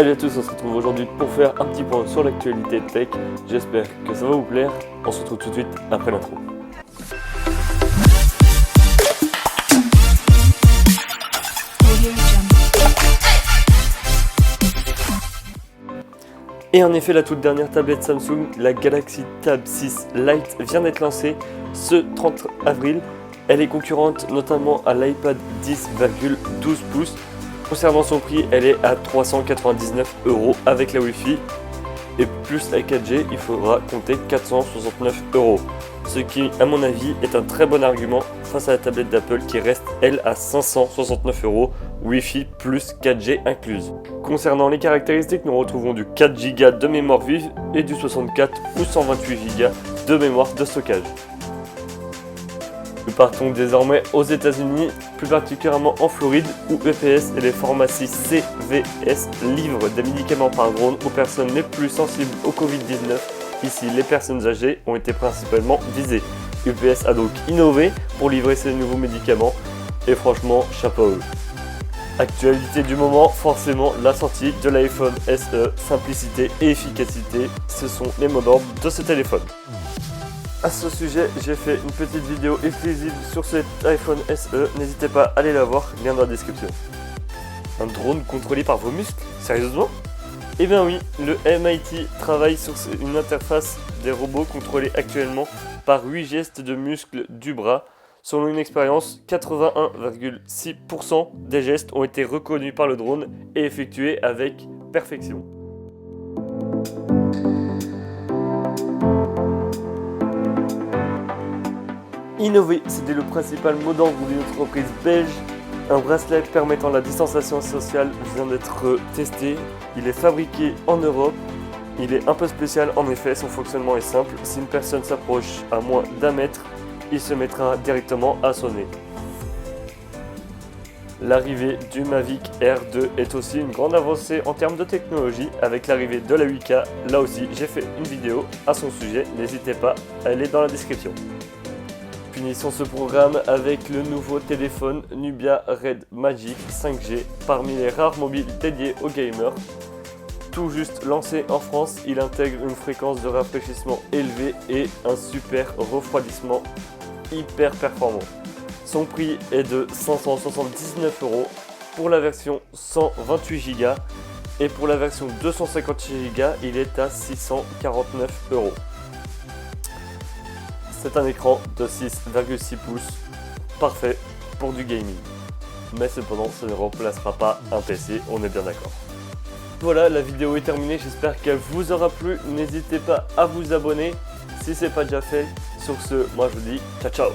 Salut à tous, on se retrouve aujourd'hui pour faire un petit point sur l'actualité tech. J'espère que ça va vous plaire. On se retrouve tout de suite après l'intro. Et en effet, la toute dernière tablette Samsung, la Galaxy Tab 6 Lite, vient d'être lancée ce 30 avril. Elle est concurrente notamment à l'iPad 10,12 pouces. Concernant son prix, elle est à 399 € avec la Wi-Fi. Et plus la 4G, il faudra compter 469 €. Ce qui, à mon avis, est un très bon argument face à la tablette d'Apple qui reste, elle, à 569 €, Wi-Fi plus 4G incluse. Concernant les caractéristiques, nous retrouvons du 4 Go de mémoire vive et du 64 ou 128 Go de mémoire de stockage. Nous partons désormais aux États-Unis, plus particulièrement en Floride, où EPS et les pharmacies CVS livrent des médicaments par drone aux personnes les plus sensibles au Covid-19. Ici, les personnes âgées ont été principalement visées. UPS a donc innové pour livrer ces nouveaux médicaments et franchement, chapeau à eux. Actualité du moment, forcément la sortie de l'iPhone SE, simplicité et efficacité, ce sont les mots d'ordre de ce téléphone. À ce sujet, j'ai fait une petite vidéo exclusive sur cet iPhone SE, n'hésitez pas à aller la voir, lien dans la description. Un drone contrôlé par vos muscles? Sérieusement? Eh bien oui, le MIT travaille sur une interface des robots contrôlés actuellement par 8 gestes de muscles du bras. Selon une expérience, 81,6% des gestes ont été reconnus par le drone et effectués avec perfection. Innover, c'était le principal mot d'ordre d'une entreprise belge. Un bracelet permettant la distanciation sociale vient d'être testé. Il est fabriqué en Europe. Il est un peu spécial en effet, son fonctionnement est simple. Si une personne s'approche à moins d'1 mètre, il se mettra directement à sonner. L'arrivée du Mavic Air 2 est aussi une grande avancée en termes de technologie avec l'arrivée de la 8K. Là aussi, j'ai fait une vidéo à son sujet, n'hésitez pas, elle est dans la description. Finissons ce programme avec le nouveau téléphone Nubia Red Magic 5G, parmi les rares mobiles dédiés aux gamers. Tout juste lancé en France, il intègre une fréquence de rafraîchissement élevée et un super refroidissement hyper performant. Son prix est de 579 € pour la version 128 Go et pour la version 256 Go, il est à 649 €. C'est un écran de 6,6 pouces, parfait pour du gaming. Mais cependant, ce ne remplacera pas un PC, on est bien d'accord. Voilà, la vidéo est terminée, j'espère qu'elle vous aura plu. N'hésitez pas à vous abonner si ce n'est pas déjà fait. Sur ce, moi je vous dis ciao ciao.